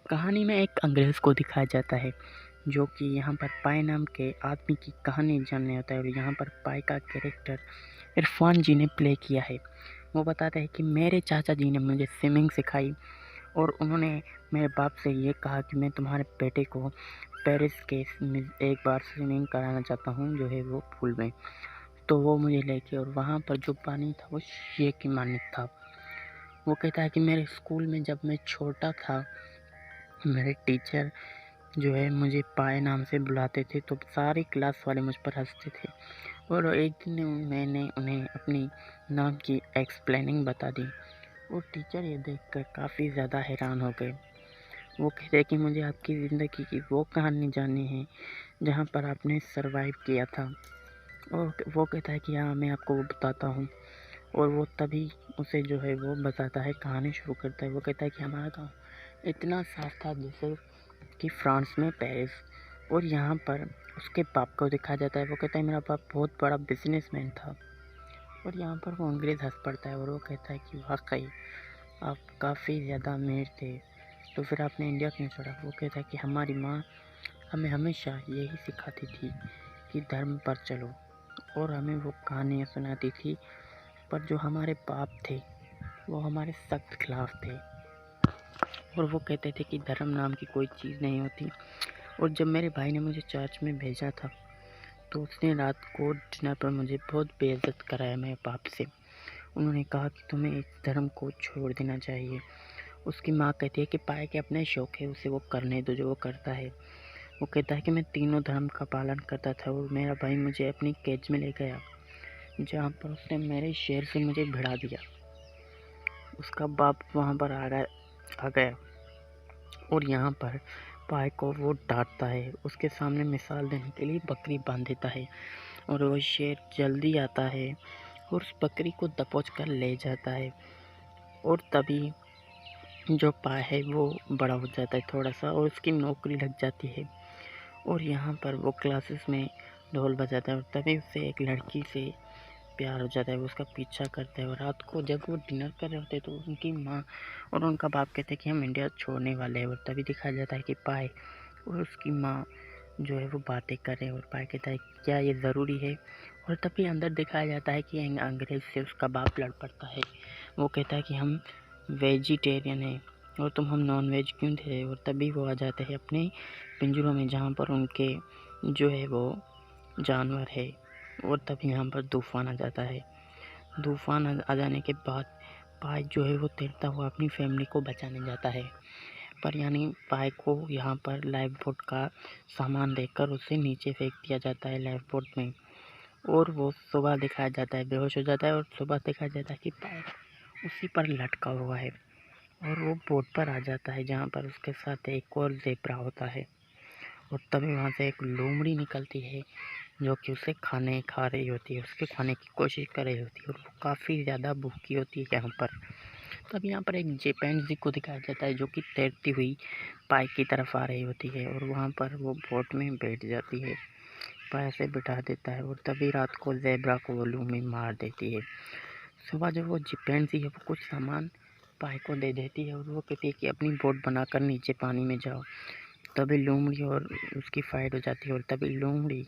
कहानी में एक अंग्रेज़ को दिखाया जाता है जो कि यहाँ पर पाई नाम के आदमी की कहानी जानने आता है। और यहाँ पर पाई का कैरेक्टर इरफान जी ने प्ले किया है। वो बताते हैं कि मेरे चाचा जी ने मुझे स्विमिंग सिखाई और उन्होंने मेरे बाप से ये कहा कि मैं तुम्हारे बेटे को पेरिस के एक बार स्विमिंग कराना चाहता हूँ, जो है वो पूल में। तो वो मुझे लेके, और वहाँ पर जो पानी था वो शीशे की मानिक था। वो कहता है कि मेरे स्कूल में जब मैं छोटा था, मेरे टीचर जो है मुझे पाए नाम से बुलाते थे, तो सारी क्लास वाले मुझ पर हंसते थे। और एक दिन मैंने उन्हें अपनी नाम की एक्सप्लेनिंग बता दी और टीचर ये देखकर काफ़ी ज़्यादा हैरान हो गए। वो कहते हैं कि मुझे आपकी ज़िंदगी की वो कहानी जाननी है जहाँ पर आपने सरवाइव किया था। और वो कहता है कि हाँ, मैं आपको वो बताता हूँ। और वो तभी उसे जो है वो बताता है, कहानी शुरू करता है। वो कहता है कि हमारा गाँव इतना साफ था जैसे कि फ्रांस में पेरिस। और यहाँ पर उसके बाप को दिखाया जाता है। वो कहता है मेरा बाप बहुत बड़ा बिजनेसमैन था। और यहाँ पर वो अंग्रेज़ हंस पड़ता है और वो कहता है कि वाकई आप काफ़ी ज़्यादा अमीर थे, तो फिर आपने इंडिया क्यों छोड़ा। वो कहता है कि हमारी माँ हमें हमेशा यही सिखाती थी कि धर्म पर चलो, और हमें वो कहानियाँ सुनाती थी, पर जो हमारे बाप थे वो हमारे सख्त खिलाफ थे। और वो कहते थे कि धर्म नाम की कोई चीज़ नहीं होती। और जब मेरे भाई ने मुझे चर्च में भेजा था, तो उसने रात को डिनर पर मुझे बहुत बेइज्जत कराया मेरे बाप से। उन्होंने कहा कि तुम्हें इस धर्म को छोड़ देना चाहिए। उसकी माँ कहती है कि पाए के अपने शौक है, उसे वो करने दो जो वो करता है। वो कहता है कि मैं तीनों धर्म का पालन करता था और मेरा भाई मुझे अपनी कैद में ले गया, जहाँ पर उसने मेरे शेर से मुझे भिड़ा दिया। उसका बाप वहाँ पर आ गया और यहाँ पर पाए को वो डांटता है। उसके सामने मिसाल देने के लिए बकरी बांध देता है और वो शेर जल्दी आता है और उस बकरी को दबोच कर ले जाता है। और तभी जो पाए है वो बड़ा हो जाता है थोड़ा सा, और उसकी नौकरी लग जाती है। और यहाँ पर वो क्लासेस में ढोल बजाता है और तभी उससे एक लड़की से प्यार हो जाता है। वो उसका पीछा करता है और रात को जब वो डिनर कर रहे होते हैं तो उनकी माँ और उनका बाप कहते हैं कि हम इंडिया छोड़ने वाले हैं। और तभी दिखाया जाता है कि पाए और उसकी माँ जो है वो बातें कर रहे हैं और पाए कहता है क्या ये ज़रूरी है। और तभी अंदर दिखाया जाता है कि अंग्रेज़ से उसका बाप लड़ पड़ता है। वो कहता है कि हम वेजिटेरियन हैं और हम नॉन वेज क्यों थे। और तभी वो आ जाते हैं अपने पिंजरों में जहाँ पर उनके जो है वो जानवर है। और तभी यहाँ पर तूफ़ान आ जाता है। तूफ़ान आ जाने के बाद पाए जो है वो तैरता हुआ अपनी फैमिली को बचाने जाता है, पर यानी पाए को यहाँ पर लाइफ बोट का सामान देकर उसे नीचे फेंक दिया जाता है लाइफ बोट में। और वो सुबह दिखाया जाता है बेहोश हो जाता है और सुबह दिखाया जाता है कि पाए उसी पर लटका हुआ है। और वो बोट पर आ जाता है जहाँ पर उसके साथ एक और ज़ेब्रा होता है। और तभी वहाँ से एक लोमड़ी निकलती है जो कि उसे खा रही होती है, उसके खाने की कोशिश कर रही होती है। और वो काफ़ी ज़्यादा भूखी होती है यहाँ पर। तब यहाँ पर एक चिंपैंजी को दिखाया जाता है जो कि तैरती हुई पाए की तरफ आ रही होती है और वहाँ पर वो बोट में बैठ जाती है, पाए से बिठा देता है। और तभी रात को ज़ेब्रा को वो लूमी मार देती है। सुबह जब वो चिंपैंजी है वो कुछ सामान पाए को दे देती है और वो कहती है कि अपनी बोट बनाकर नीचे पानी में जाओ। तभी लोमड़ी और उसकी फाइट हो जाती है और तभी लोमड़ी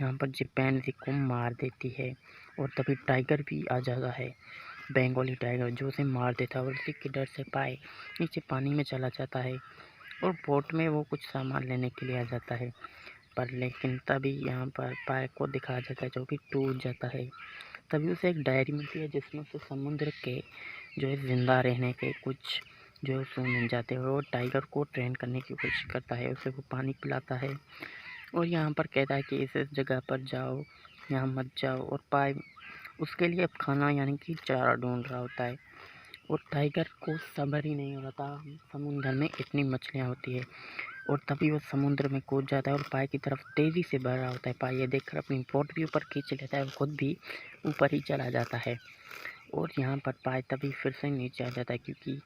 यहाँ पर चिंपैंजी को मार देती है। और तभी टाइगर भी आ जाता है, बंगाली टाइगर, जो उसे मार देता है। और उसी के डर से पाए नीचे पानी में चला जाता है और बोट में वो कुछ सामान लेने के लिए आ जाता है। पर लेकिन तभी यहाँ पर पाए को दिखाया जाता है जो कि टूट जाता है। तभी उसे एक डायरी मिलती है जिसमें उसे समुद्र के जो है ज़िंदा रहने के कुछ जो है उसे मिल जाते हैं। और वो टाइगर को ट्रेन करने की कोशिश करता है, उसे वो पानी पिलाता है और यहाँ पर कहता है कि इस जगह पर जाओ, यहाँ मत जाओ। और पाए उसके लिए अब खाना यानी कि चारा ढूंढ रहा होता है। और टाइगर को सब्र ही नहीं होता, समुद्र में इतनी मछलियाँ होती है। और तभी वो समुद्र में कूद जाता है और पाए की तरफ तेज़ी से बढ़ रहा होता है। पाए ये देखकर अपनी बोट भी ऊपर खींच लेता है और खुद भी ऊपर ही चला जाता है। और यहाँ पर पाए तभी फिर से नीचे आ जाता है क्योंकि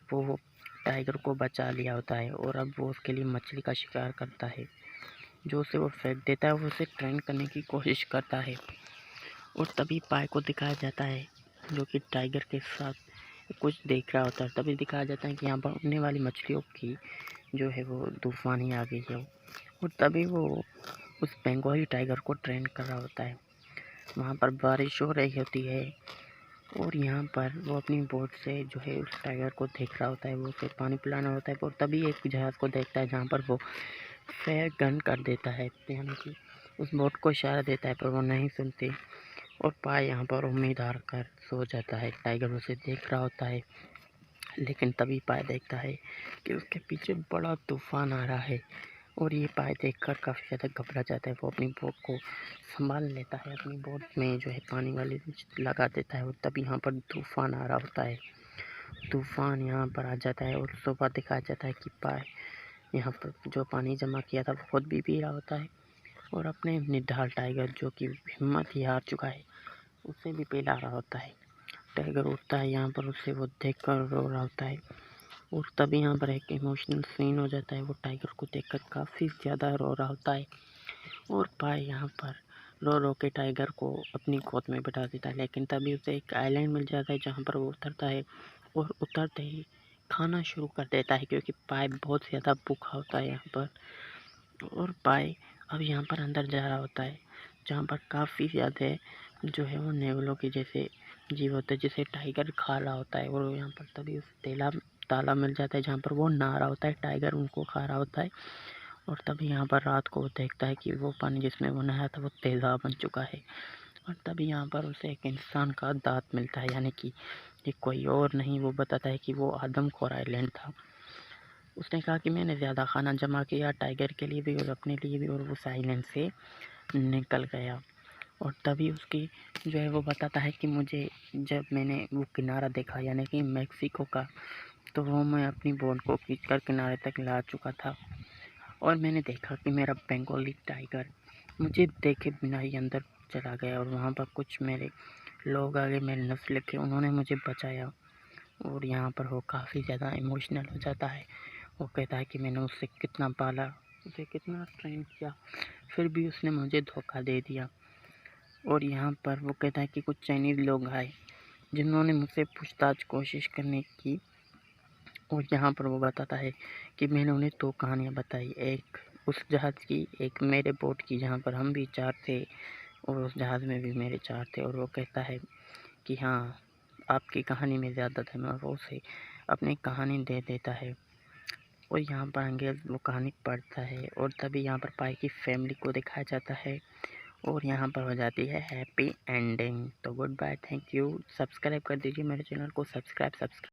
वो टाइगर को बचा लिया होता है और अब वो उसके लिए मछली का शिकार करता है, जो उसे वो फेंक देता है। वो उसे ट्रेन करने की कोशिश करता है और तभी पाए को दिखाया जाता है जो कि टाइगर के साथ कुछ देख रहा होता है। तभी दिखाया जाता है कि यहाँ पर उड़ने वाली मछलियों की जो है वो तूफान ही आ गई है, और तभी वो उस बंगाली टाइगर को ट्रेन कर रहा होता है। वहाँ पर बारिश हो रही होती है और यहाँ पर वो अपनी बोट से जो है उस टाइगर को देख रहा होता है, वो उसे पानी पिलाना होता है। और तभी एक जहाज़ को देखता है जहाँ पर वो फेयर गन कर देता है, यानी कि उस बोट को इशारा देता है, पर वो नहीं सुनती। और पाय यहाँ पर उम्मीद हार कर सो जाता है। टाइगर उसे देख रहा होता है, लेकिन तभी पाय देखता है कि उसके पीछे बड़ा तूफान आ रहा है, और ये पाय देखकर काफ़ी ज़्यादा घबरा जाता है। वो अपनी बोट को संभाल लेता है, अपनी बोट में जो है पानी वाली लगा देता है, और तभी यहाँ पर तूफान आ रहा होता है। तूफान यहाँ पर आ जाता है और सुबह दिखाया जाता है कि पाय यहाँ पर जो पानी जमा किया था वो खुद भी पी रहा होता है, और अपने निढाल टाइगर जो कि हिम्मत ही हार चुका है उसे भी पिला रहा होता है। टाइगर उठता है यहाँ पर, उसे वो देखकर रो रहा होता है, और तभी यहाँ पर एक इमोशनल सीन हो जाता है। वो टाइगर को देखकर काफ़ी ज़्यादा रो रहा होता है, और पाय यहाँ पर रो रो के टाइगर को अपनी गोद में बिठा देता है। लेकिन तभी उसे एक आइलैंड मिल जाता है जहाँ पर वो उतरता है, और उतरते ही खाना शुरू कर देता है, क्योंकि पाय बहुत ज़्यादा भूखा होता है यहाँ पर। और पाय अब यहाँ पर अंदर जा रहा होता है, जहाँ पर काफ़ी ज़्यादा जो है वो नेवलों के जैसे जीव होते हैं, जिसे टाइगर खा रहा होता है। और यहाँ पर तभी उसे तालाब मिल जाता है जहाँ पर वो नहा रहा होता है, टाइगर उनको खा रहा होता है। और तभी यहाँ पर रात को वो देखता है कि वो पानी जिसमें वो नहाया था वो तेज़ाब बन चुका है। और तभी यहाँ पर उसे एक इंसान का दाँत मिलता है, यानी कि ये कोई और नहीं, वो बताता है कि वो आदमखोर आइलैंड था। उसने कहा कि मैंने ज़्यादा खाना जमा किया टाइगर के लिए भी और अपने लिए भी, और वो उस आइलैंड से निकल गया। और तभी उसकी जो है वो बताता है कि मुझे जब मैंने वो किनारा देखा, यानी कि मेक्सिको का, तो वो मैं अपनी बोट को खींचकर किनारे तक ला चुका था, और मैंने देखा कि मेरा बंगाली टाइगर मुझे देखे बिना ही अंदर चला गया, और वहाँ पर कुछ मेरे लोग आ गए, मेरे नस्ल के, उन्होंने मुझे बचाया। और यहाँ पर वो काफ़ी ज़्यादा इमोशनल हो जाता है। वो कहता है कि मैंने उससे कितना पाला, उसे कितना ट्रेन किया, फिर भी उसने मुझे धोखा दे दिया। और यहाँ पर वो कहता है कि कुछ चाइनीज़ लोग आए जिन्होंने मुझसे पूछताछ कोशिश करने की, और यहाँ पर वो बताता है कि मैंने उन्हें 2 कहानियाँ बताई, एक उस जहाज़ की, एक मेरे बोट की जहाँ पर हम भी 4 थे, और उस जहाज़ में भी मेरे 4 थे। और वो कहता है कि हाँ, आपकी कहानी में ज़्यादा थे, और वो उसे अपनी कहानी दे देता है। और यहाँ पर अंग्रेज़ वो कहानी पढ़ता है, और तभी यहाँ पर पाई की फैमिली को दिखाया जाता है, और यहाँ पर हो जाती है हैप्पी एंडिंग। तो goodbye, thank you. Subscribe कर दीजिए मेरे चैनल को, सब्सक्राइब।